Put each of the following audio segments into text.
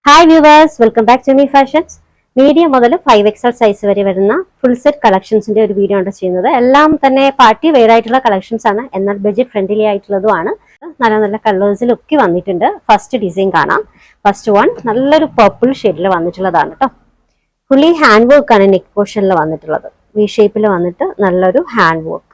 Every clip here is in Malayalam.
Hi viewers, welcome back to me fashions. Medium മുതൽ 5XL സൈസ് വരെ വരുന്ന ഫുൾ സെറ്റ് കളക്ഷൻസിന്റെ ഒരു വീഡിയോ ആണ് ചെയ്യുന്നത്. എല്ലാം തന്നെ പാർട്ടി വെയർ ആയിട്ടുള്ള കളക്ഷൻസ് ആണ്, എന്നാൽ ബഡ്ജറ്റ് ഫ്രണ്ട്ലി ആയിട്ടുള്ളതുമാണ്. നല്ല നല്ല കളേഴ്സിലൊക്കെ വന്നിട്ടുണ്ട്. ഫസ്റ്റ് ഡിസൈൻ കാണാം. ഫസ്റ്റ് വൺ നല്ലൊരു പർപ്പിൾ ഷെയ്ഡിൽ വന്നിട്ടുള്ളതാണ് കേട്ടോ. ഫുള്ളി ഹാൻഡ് വർക്ക് ആണ് നെക്ക് പോർഷനിൽ വന്നിട്ടുള്ളത്. വി ഷേപ്പിൽ വന്നിട്ട് നല്ലൊരു hand work.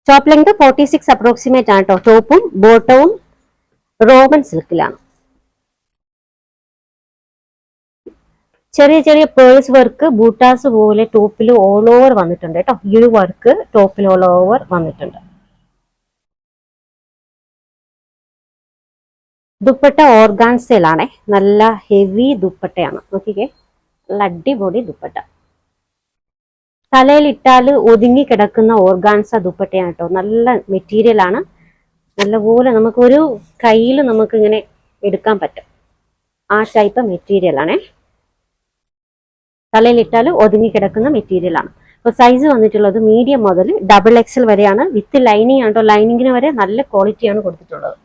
Top length 46 approximate ആണ് കേട്ടോ. ടോപ്പും ബോട്ടവും റോമൻ സിൽക്കിലാണ്. ചെറിയ ചെറിയ പേഴ്സ് വർക്ക് ബൂട്ടാസ് പോലെ ടോപ്പിൽ ഓൾ ഓവർ വന്നിട്ടുണ്ട് കേട്ടോ. ഈ ഒരു വർക്ക് ടോപ്പിൽ ഓൾ ഓവർ വന്നിട്ടുണ്ട്. ദുപ്പട്ട ഓർഗാൻസയിലാണേ. നല്ല ഹെവി ദുപ്പട്ടയാണ്. നോക്കിക്കേ, നല്ല അടിപൊളി ദുപ്പട്ട. തലയിൽ ഇട്ടാൽ ഒതുങ്ങി കിടക്കുന്ന ഓർഗാൻസ ദുപ്പട്ടയാണ് കേട്ടോ. നല്ല മെറ്റീരിയൽ ആണ്. നല്ലപോലെ നമുക്കൊരു കയ്യിൽ നമുക്ക് ഇങ്ങനെ എടുക്കാൻ പറ്റും. ആ ടൈപ്പ് മെറ്റീരിയൽ ആണേ. തലയിൽ ഇട്ടാൽ ഒതുങ്ങി കിടക്കുന്ന മെറ്റീരിയൽ ആണ്. അപ്പൊ സൈസ് വന്നിട്ടുള്ളത് മീഡിയം മുതൽ XXL വരെയാണ്. വിത്ത് ലൈനിങ് ആണ് കേട്ടോ. ലൈനിങ്ങിന് വരെ നല്ല ക്വാളിറ്റിയാണ് കൊടുത്തിട്ടുള്ളത്.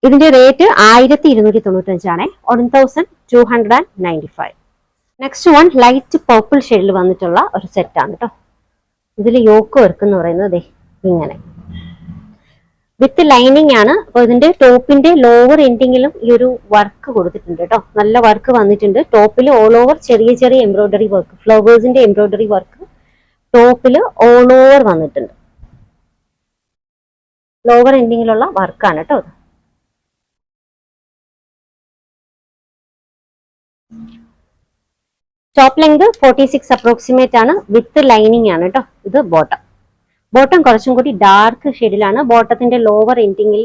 ഇതിന്റെ റേറ്റ് 1295 ആണ്. 1295. നെക്സ്റ്റ് വൺ ലൈറ്റ് പർപ്പിൾ ഷെയ്ഡിൽ വന്നിട്ടുള്ള ഒരു സെറ്റ് ആണ് കേട്ടോ. ഇതിൽ യോക്ക് വർക്ക് എന്ന് പറയുന്നത് ഇങ്ങനെ വിത്ത് ലൈനിങ് ആണ്. അപ്പൊ ഇതിന്റെ ടോപ്പിന്റെ ലോവർ എൻഡിങ്ങിലും ഈ ഒരു വർക്ക് കൊടുത്തിട്ടുണ്ട് കേട്ടോ. നല്ല വർക്ക് വന്നിട്ടുണ്ട്. ടോപ്പിൽ ഓൾ ഓവർ ചെറിയ ചെറിയ എംബ്രോയിഡറി വർക്ക്, ഫ്ലവേഴ്സിന്റെ എംബ്രോയിഡറി വർക്ക് ടോപ്പിൽ ഓൾ ഓവർ വന്നിട്ടുണ്ട്. ലോവർ എൻഡിങ്ങിലുള്ള വർക്കാണ് കേട്ടോ. ടോപ്പ് ലെങ്ത് 46 അപ്രോക്സിമേറ്റ് ആണ്. വിത്ത് ലൈനിങ് ആണ് കേട്ടോ. ഇത് ബോട്ടം. ബോട്ടം കുറച്ചും കൂടി ഡാർക്ക് ഷെയ്ഡിലാണ്. ബോട്ടത്തിന്റെ ലോവർ എൻഡിങ്ങിൽ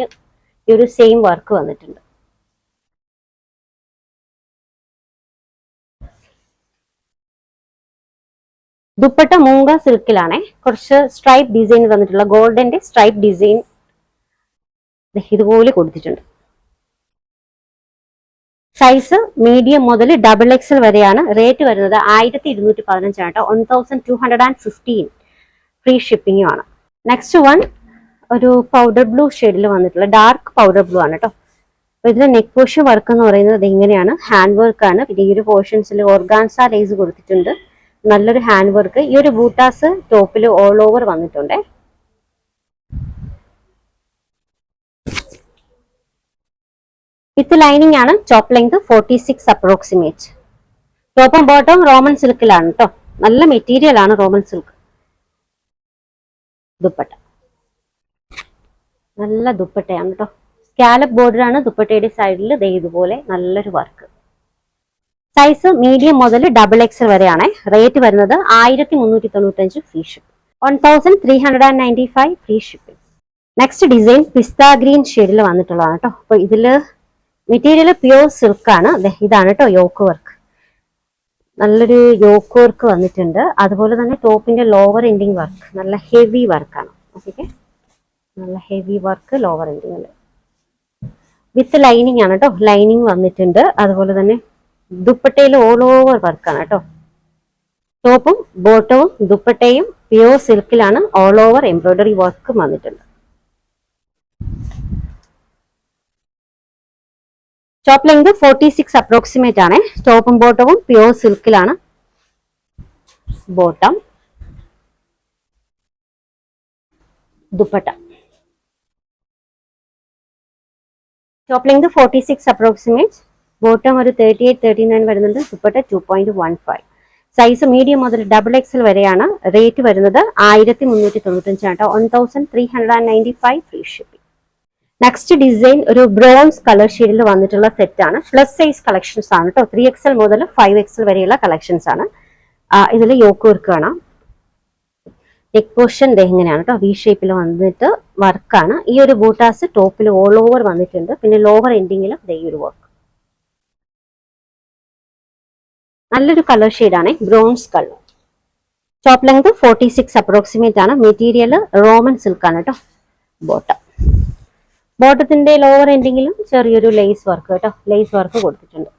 ഈ ഒരു സെയിം വർക്ക് വന്നിട്ടുണ്ട്. ദുപ്പട്ട മൂങ്ക സിൽക്കിലാണേ. കുറച്ച് സ്ട്രൈപ്പ് ഡിസൈൻ വന്നിട്ടുള്ള ഗോൾഡന്റെ സ്ട്രൈപ്പ് ഡിസൈൻ ഇതുപോലെ കൊടുത്തിട്ടുണ്ട്. സൈസ് മീഡിയം മുതൽ XXL വരെയാണ്. റേറ്റ് വരുന്നത് 1215 ആണ് കേട്ടോ. 1215. ഫ്രീ ഷിപ്പിംഗും ആണ്. നെക്സ്റ്റ് വൺ ഒരു പൗഡർ ബ്ലൂ ഷെയ്ഡിൽ വന്നിട്ടുള്ള ഡാർക്ക് പൗഡർ ബ്ലൂ ആണ് കേട്ടോ. അപ്പൊ ഇതിന്റെ നെക്ക് പോർഷൻ വർക്ക് എന്ന് പറയുന്നത് ഇങ്ങനെയാണ്. ഹാൻഡ് വർക്ക് ആണ്. പിന്നെ ഈ ഒരു പോർഷൻസിൽ ഓർഗാൻസ ലേസ് കൊടുത്തിട്ടുണ്ട്. നല്ലൊരു ഹാൻഡ് വർക്ക്. ഈ ഒരു ബൂട്ടാസ് ടോപ്പിൽ ഓൾ ഓവർ വന്നിട്ടുണ്ട്. വിത്ത് ലൈനിങ് ആണ്. Top length 46 approximate. ടോപ്പും ബോട്ടവും റോമൻ സിൽക്കിലാണ് കേട്ടോ. നല്ല മെറ്റീരിയൽ ആണ് റോമൻ സിൽക്ക്. ദുപ്പട്ട നല്ല ദുപ്പട്ടയാണ് കേട്ടോ. സ്കാലപ്പ് ബോർഡർ ആണ് ദുപ്പട്ടയുടെ സൈഡിൽ. ഇതുപോലെ നല്ലൊരു വർക്ക്. സൈസ് മീഡിയം മുതൽ XXL വരെയാണ്. റേറ്റ് വരുന്നത് 1395. Free ship. 1395 free shipping. Next design pista green ഷെയ്ഡിൽ വന്നിട്ടുള്ളതാണ് കേട്ടോ. അപ്പൊ ഇതില് മെറ്റീരിയൽ പ്യൂർ സിൽക്ക് ആണ്. ഇതാണ് കേട്ടോ യോക്ക് വർക്ക്. നല്ലൊരു യോക്ക് വർക്ക് വന്നിട്ടുണ്ട്. അതുപോലെ തന്നെ ടോപ്പിന്റെ ലോവർ എൻഡിങ് വർക്ക് നല്ല ഹെവി വർക്കാണ്. ഓക്കെ, നല്ല ഹെവി വർക്ക് ലോവർ എൻഡിങ്ങിൽ വിത്ത് ലൈനിങ് ആണ് കേട്ടോ. ലൈനിങ് വന്നിട്ടുണ്ട്. അതുപോലെ തന്നെ ദുപ്പട്ടയിൽ ഓൾ ഓവർ വർക്കാണ് കേട്ടോ. ടോപ്പും ബോട്ടവും ദുപ്പട്ടയും പ്യൂർ സിൽക്കിലാണ്. ഓൾ ഓവർ എംബ്രോയിഡറി വർക്കും വന്നിട്ടുണ്ട്. ടോപ്പ് ലെങ്ത് 46 അപ്രോക്സിമേറ്റ് ആണ്. ടോപ്പും ബോട്ടവും പ്യൂർ സിൽക്കിലാണ്. Bottom dupatta. Top length 46 approximate. Bottom ഒരു 38-39 വരുന്നുണ്ട്. ദുപ്പട്ട 2.15. സൈസ് മീഡിയം മുതൽ XXL വരെയാണ്. റേറ്റ് വരുന്നത് 1395 ആണ്. 1395 ഫ്രീ ഷിപ്പിംഗ്. നെക്സ്റ്റ് ഡിസൈൻ ഒരു ബ്രോൺസ് കളർ ഷെയ്ഡിൽ വന്നിട്ടുള്ള സെറ്റ് ആണ്. പ്ലസ് സൈസ് കളക്ഷൻസ് ആണ് കേട്ടോ. 3XL മുതൽ 5XL വരെയുള്ള കളക്ഷൻസ് ആണ്. ഇതിൽ യോക്ക് വർക്ക് കാണാം. നെക്ക് പോർഷൻ എങ്ങനെയാണ് കേട്ടോ. വി ഷേപ്പിൽ വന്നിട്ട് വർക്കാണ്. ഈ ഒരു ബൂട്ടാസ് ടോപ്പിൽ ഓൾ ഓവർ വന്നിട്ടുണ്ട്. പിന്നെ ലോവർ എൻഡിങ്ങിലും ഈ ഒരു വർക്ക്. നല്ലൊരു കളർ ഷെയ്ഡാണ്, bronze colour. Top length 46 approximate ആണ്. മെറ്റീരിയൽ റോമൻ സിൽക്ക് ആണ് കേട്ടോ. ബോട്ടം ബോട്ടത്തിന്റെ ലോവർ എൻഡിങ്ങിലും ചെറിയൊരു ലേസ് വർക്ക് കേട്ടോ. ലേസ് വർക്ക് കൊടുത്തിട്ടുണ്ട്.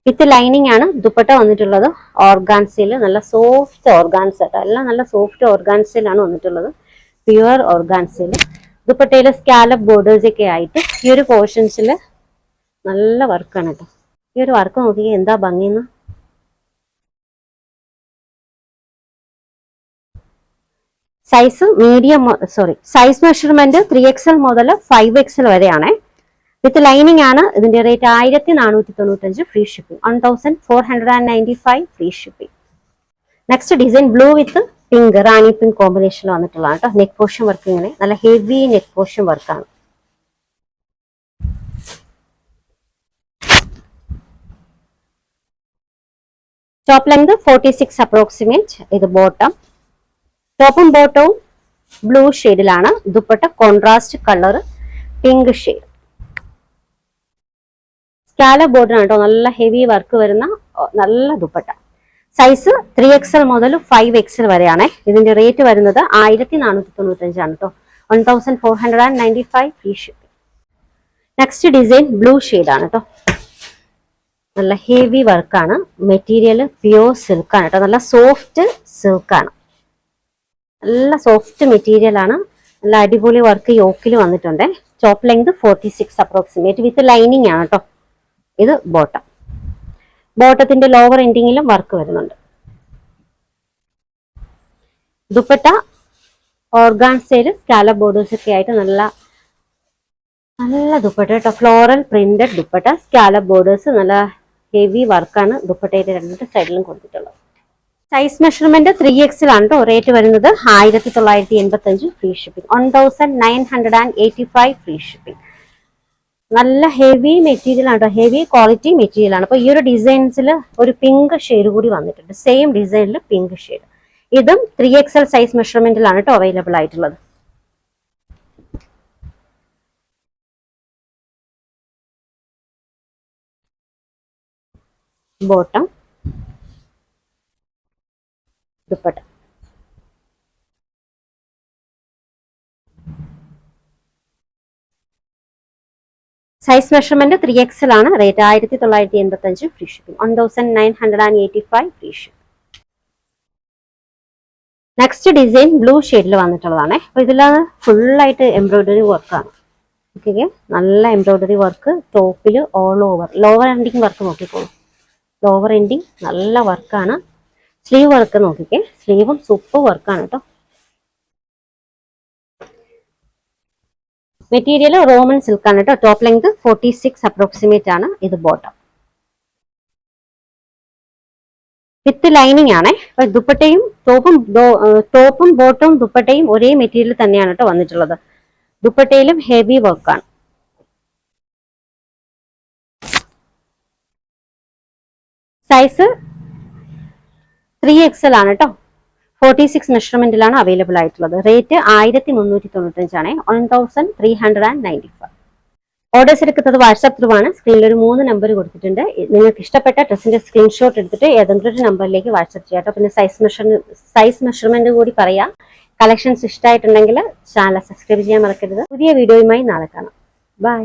വിത്ത് ലൈനിങ് ആണ് ദുപ്പട്ട വന്നിട്ടുള്ളത്. ഓർഗാൻസയിൽ നല്ല സോഫ്റ്റ് ഓർഗാൻസ കേട്ടോ, എല്ലാം നല്ല സോഫ്റ്റ് ഓർഗാൻസയിലാണ് വന്നിട്ടുള്ളത്. പ്യുവർ ഓർഗാൻസയിൽ ദുപ്പട്ടയിൽ സ്കാലപ്പ് ബോർഡേഴ്സ് ഒക്കെ ആയിട്ട് ഈ ഒരു പോർഷൻസിൽ നല്ല വർക്കാണ് കേട്ടോ. ഈ ഒരു വർക്ക് നോക്കി എന്താ ഭംഗിന്ന്. Size medium, size measurement 3XL മുതൽ 5XL വരെയാണ്. വിത്ത് ലൈനിങ് ആണ്. ഇതിന്റെ rate 1495 free shipping, 1495 free shipping. Next design blue with pink, rani pink കോമ്പിനേഷനിൽ വന്നിട്ടുള്ളതാണ് കേട്ടോ. നെക്ക് പോർഷൻ വർക്ക് ഇങ്ങനെ നല്ല ഹെവി നെക്ക് പോർഷൻ വർക്കാണ്. Top length 46 approximate. ഇത് ബോട്ടം, ടോപ്പും ബോട്ടവും ബ്ലൂ ഷെയ്ഡിലാണ്. Dupatta contrast colour pink shade. Scallop border ആണ് കേട്ടോ, നല്ല ഹെവി വർക്ക് വരുന്ന നല്ല ദുപ്പട്ട. സൈസ് 3XL മുതൽ 5XL വരെയാണ്. ഇതിന്റെ റേറ്റ് വരുന്നത് 1495 ആണ് കേട്ടോ, 1495 free shipping. Next design blue shade ആണ് കേട്ടോ, നല്ല ഹെവി വർക്കാണ്. മെറ്റീരിയൽ പ്യൂർ സിൽക്കാണ് കേട്ടോ, നല്ല സോഫ്റ്റ് സിൽക്കാണ്, നല്ല സോഫ്റ്റ് മെറ്റീരിയൽ ആണ്. നല്ല അടിപൊളി വർക്ക് യോക്കിൽ വന്നിട്ടുണ്ട്. ടോപ്പ് ലെങ്ത് 46 അപ്രോക്സിമേറ്റ് വിത്ത് ലൈനിങ് ആണ് കേട്ടോ. ഇത് ബോട്ടം, ബോട്ടത്തിന്റെ ലോവർ എൻഡിങ്ങിലും വർക്ക് വരുന്നുണ്ട്. ദുപ്പട്ട ഓർഗാൻസയിൽ സ്കാലപ്പ് ബോർഡേഴ്സ് ഒക്കെ ആയിട്ട് നല്ല നല്ല ദുപ്പട്ട കേട്ടോ. Floral printed dupatta, scallop borders, നല്ല ഹെവി വർക്കാണ് ദുപ്പട്ടയുടെ രണ്ട് സൈഡിലും കൊടുത്തിട്ടുള്ളത്. സൈസ് മെഷർമെന്റ് 3XL ആണ് കേട്ടോ. റേറ്റ് വരുന്നത് 1985 ഫ്രീ ഷിപ്പിംഗ്, 1985 ഫ്രീ ഷിപ്പിംഗ്. നല്ല ഹെവി മെറ്റീരിയൽ ആണ് കേട്ടോ, ഹെവി ക്വാളിറ്റി മെറ്റീരിയൽ ആണ്. അപ്പൊ ഈ ഒരു ഡിസൈൻസിൽ ഒരു പിങ്ക് ഷെയ്ഡ് കൂടി വന്നിട്ടുണ്ട്, സെയിം ഡിസൈനിൽ പിങ്ക് ഷെയ്ഡ്. ഇതും 3XL സൈസ് മെഷർമെന്റിലാണ് കേട്ടോ അവൈലബിൾ ആയിട്ടുള്ളത്. Bottom, dupatta. Size measurement 3XL ആണ്. Rate 1985 free shipping, 1985 free shipping. Next design blue ഷെയ്ഡിൽ വന്നിട്ടുള്ളതാണ്. അപ്പൊ ഇതിലാണ് ഫുള്ളായിട്ട് എംബ്രോയിഡറി വർക്കാണ്. ഓക്കെ, നല്ല എംബ്രോയിഡറി വർക്ക് ടോപ്പിൽ all over. Lower ending work നോക്കിക്കോളൂ, ലോവർ എൻഡിങ് നല്ല വർക്കാണ്. സ്ലീവ് വർക്ക് നോക്കിക്കേ, സ്ലീവും സൂപ്പർ വർക്കാണ് കേട്ടോ. മെറ്റീരിയൽ റോമൻ സിൽക്ക് ആണ് കേട്ടോ. ടോപ്പ് ലെങ്ത് 46 അപ്രോക്സിമേറ്റ് ആണ്. ഇത് ബോട്ടം വിത്ത് ലൈനിങ് ആണ്. ദുപ്പട്ടയും ടോപ്പും ബോട്ടവും ദുപ്പട്ടയും ഒരേ മെറ്റീരിയൽ തന്നെയാണ് കേട്ടോ വന്നിട്ടുള്ളത്. ദുപ്പട്ടയിലും ഹെവി വർക്കാണ്. സൈസ് 3XL ആണ് കേട്ടോ. 46 മെഷർമെന്റിലാണ് അവൈലബിൾ ആയിട്ടുള്ളത്. റേറ്റ് 1395 ആണ്, 1395. ഓർഡേഴ്സ് എടുക്കുന്നത് വാട്സാപ്പ് ത്രൂ ആണ്. സ്ക്രീനിൽ ഒരു 3 നമ്പർ കൊടുത്തിട്ടുണ്ട്. നിങ്ങൾക്ക് ഇഷ്ടപ്പെട്ട ഡ്രസ്സിന്റെ സ്ക്രീൻഷോട്ട് എടുത്തിട്ട് ഏതെങ്കിലും ഒരു നമ്പറിലേക്ക് വാട്സാപ്പ് ചെയ്യാം കേട്ടോ. പിന്നെ സൈസ് മെഷർമെന്റ് കൂടി പറയാം. കളക്ഷൻസ് ഇഷ്ടമായിട്ടുണ്ടെങ്കിൽ ചാനൽ സബ്സ്ക്രൈബ് ചെയ്യാൻ മറക്കരുത്. പുതിയ വീഡിയോയുമായി നാളെ കാണാം. ബൈ.